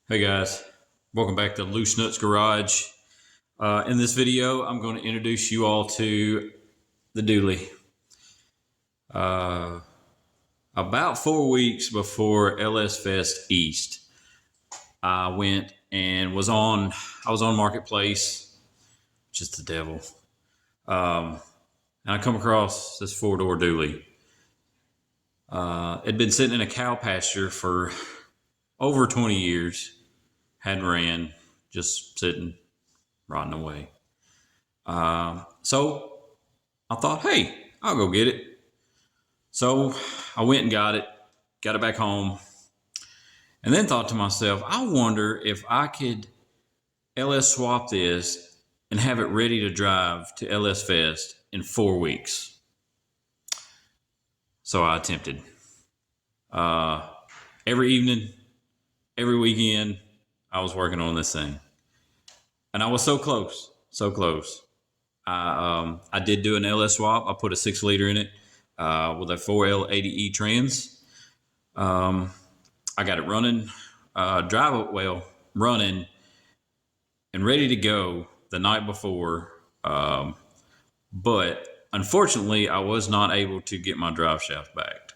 Hey guys, welcome back to Loose Nuts Garage. In this video, I'm going to introduce you all to the dually. About 4 weeks before LS Fest East, I went and I was on Marketplace, which is the devil. And I come across this 4-door dually. It'd been sitting in a cow pasture for over 20 years, hadn't ran, just sitting, rotting away. So I thought, hey, I'll go get it. So I went and got it back home, and then thought to myself, I wonder if I could LS swap this and have it ready to drive to LS Fest in 4 weeks. So I attempted. Every evening, every weekend, I was working on this thing. And I was so close, so close. I did do an LS swap. I put a 6-liter in it with a 4L80E trans. I got it running, running and ready to go the night before. But unfortunately, I was not able to get my drive shaft back.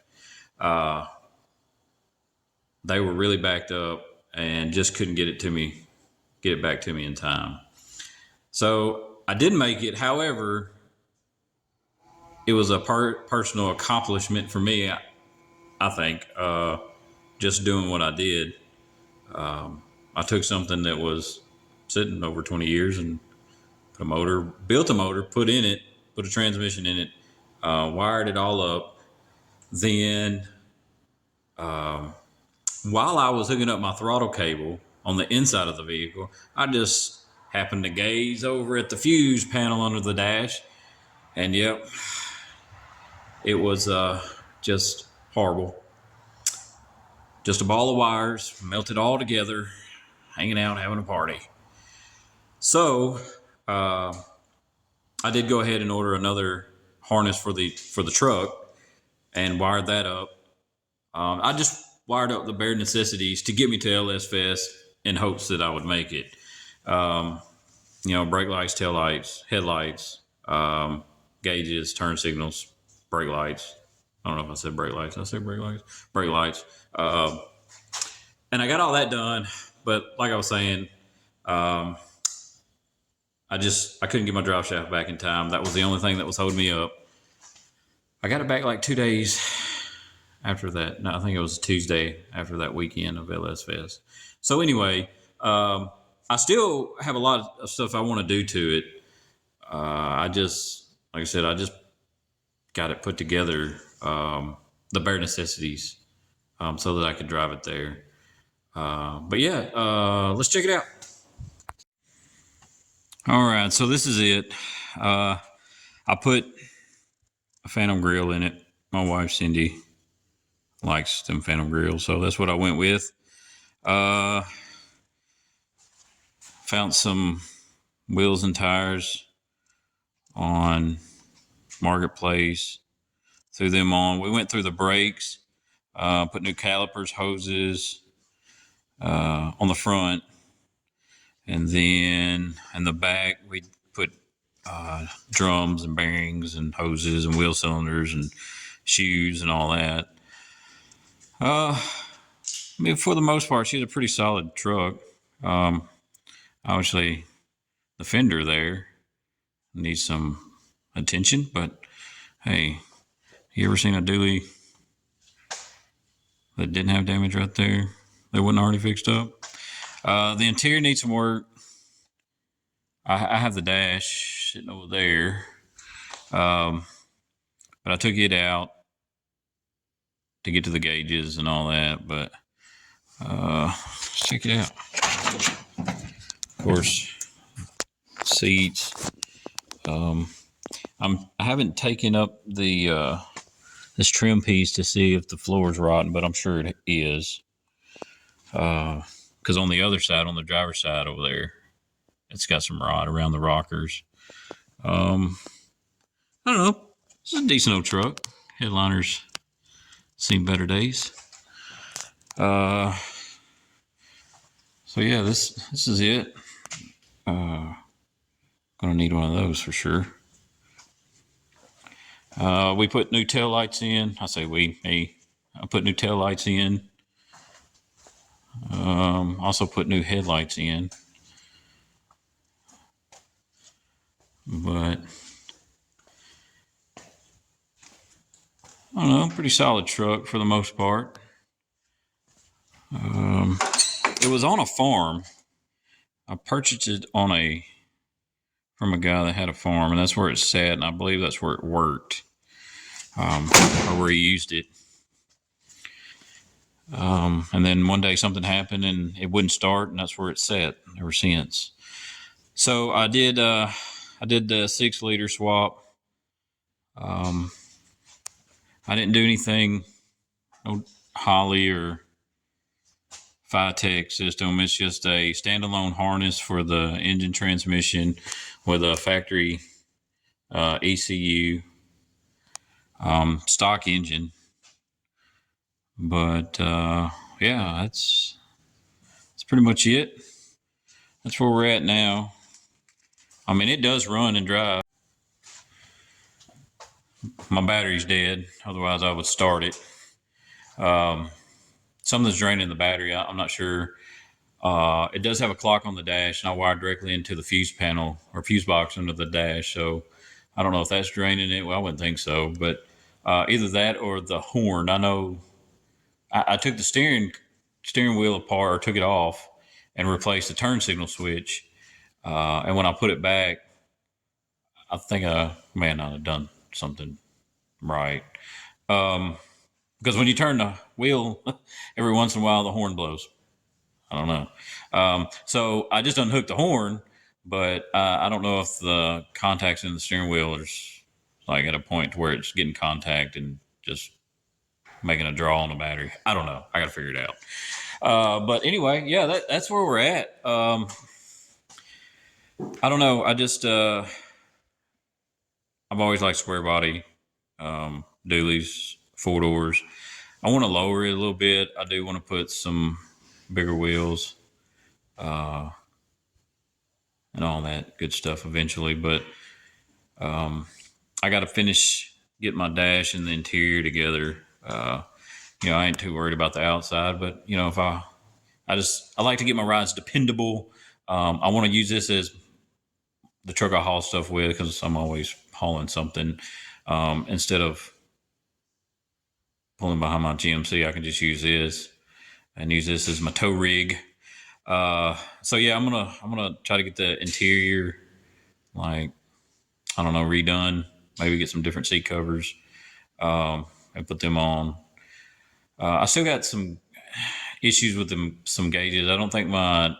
They were really backed up and just couldn't get it back to me in time. So I did make it. However, it was a personal accomplishment for me, I think, just doing what I did. I took something that was sitting over 20 years and built a motor, put a transmission in it, wired it all up. Then, while I was hooking up my throttle cable on the inside of the vehicle, I just happened to gaze over at the fuse panel under the dash, and yep, it was just horrible. Just a ball of wires melted all together, hanging out, having a party. So I did go ahead and order another harness for the truck and wired that up. I just wired up the bare necessities to get me to LS Fest in hopes that I would make it. Brake lights, tail lights, headlights, gauges, turn signals, brake lights. I don't know if I said brake lights. I said brake lights. Brake lights. And I got all that done, but like I was saying, I couldn't get my drive shaft back in time. That was the only thing that was holding me up. I got it back like 2 days after that. No, I think it was Tuesday after that weekend of LS Fest. So anyway, I still have a lot of stuff I want to do to it. Like I said, I just got it put together, the bare necessities, so that I could drive it there. But yeah, let's check it out. All right, so this is it. I put a Phantom grill in it. My wife Cindy likes them Phantom grills, so that's what I went with. Found some wheels and tires on Marketplace, threw them on. We went through the brakes, put new calipers, hoses on the front, and then in the back we put drums and bearings and hoses and wheel cylinders and shoes and all that. I mean, for the most part, she's a pretty solid truck. Obviously, the fender there needs some attention, but hey, you ever seen a dually that didn't have damage right there? That wasn't already fixed up. The interior needs some work. I have the dash sitting over there, but I took it out to get to the gauges and all that. But let's check it out. Of course, seats. I haven't taken up the this trim piece to see if the floor is rotten, but I'm sure it is. Because on the other side, on the driver's side over there, it's got some rot around the rockers. I don't know. This is a decent old truck. Headliners seen better days. So yeah, this is it. Gonna need one of those for sure. We put new tail lights in. I say me. I put new tail lights in. Also put new headlights in. But I don't know, pretty solid truck for the most part. It was on a farm. I purchased it from a guy that had a farm, and that's where it sat, and I believe that's where it worked, or where he used it. And then one day something happened and it wouldn't start, and that's where it's sat ever since. So I did the 6-liter swap. I didn't do anything, no Holly or Phytech system. It's just a standalone harness for the engine transmission with a factory ECU, stock engine. But yeah, that's pretty much it. That's where we're at now. I mean, it does run and drive. My battery's dead. Otherwise, I would start it. Something's draining the battery. I'm not sure. It does have a clock on the dash, and I wired directly into the fuse panel or fuse box under the dash. So I don't know if that's draining it. Well, I wouldn't think so. But either that or the horn. I know I took the steering wheel apart, or took it off, and replaced the turn signal switch. And when I put it back, I think I may not have done something right. Because when you turn the wheel, every once in a while the horn blows. I don't know. So I just unhooked the horn, but I don't know if the contacts in the steering wheel are like at a point where it's getting contact and just making a draw on the battery. I don't know. I got to figure it out. But anyway, yeah, that's where we're at. I don't know. I've always liked square body dualies, 4-doors. I want to lower it a little bit. I do want to put some bigger wheels and all that good stuff eventually. But I got to finish getting my dash and the interior together. I ain't too worried about the outside, but if I like to get my rides dependable. I want to use this as the truck I haul stuff with, because I'm always hauling something. Instead of pulling behind my GMC, I can just use this and use this as my tow rig. So yeah, I'm gonna try to get the interior, like, I don't know, redone. Maybe get some different seat covers and put them on. I still got some issues with some gauges. I don't think my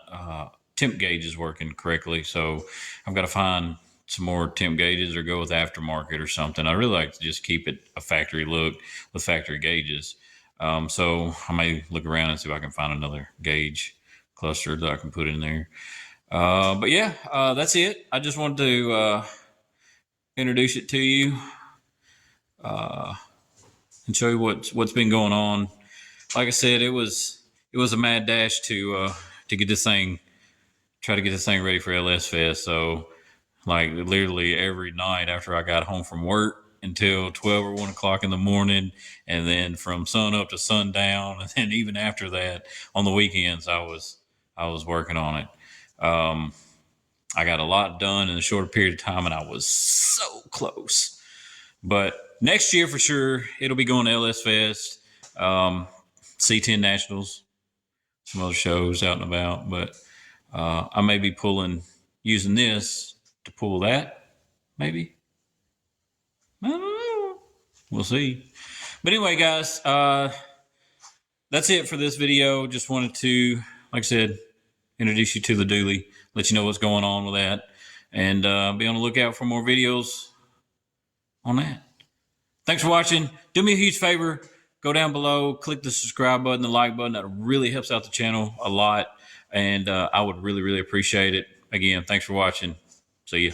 temp gauge is working correctly, so I've got to find some more temp gauges or go with aftermarket or something. I really like to just keep it a factory look with factory gauges. So I may look around and see if I can find another gauge cluster that I can put in there. But yeah, that's it. I just wanted to introduce it to you and show you what's been going on. Like I said, it was a mad dash to get this thing, try to get this thing ready for LS Fest. So like literally every night after I got home from work until 12 or 1 o'clock in the morning, and then from sun up to sundown, and then even after that on the weekends I was working on it. I got a lot done in a short period of time, and I was so close. But next year for sure, it'll be going to LS Fest, C10 Nationals, some other shows out and about. But I may be using this to pull that, maybe. I don't know. We'll see. But anyway, guys, that's it for this video. Just wanted to, like I said, introduce you to the dually, let you know what's going on with that, and be on the lookout for more videos on that. Thanks for watching. Do me a huge favor. Go down below, click the subscribe button, the like button. That really helps out the channel a lot, and I would really, really appreciate it. Again, thanks for watching. See ya.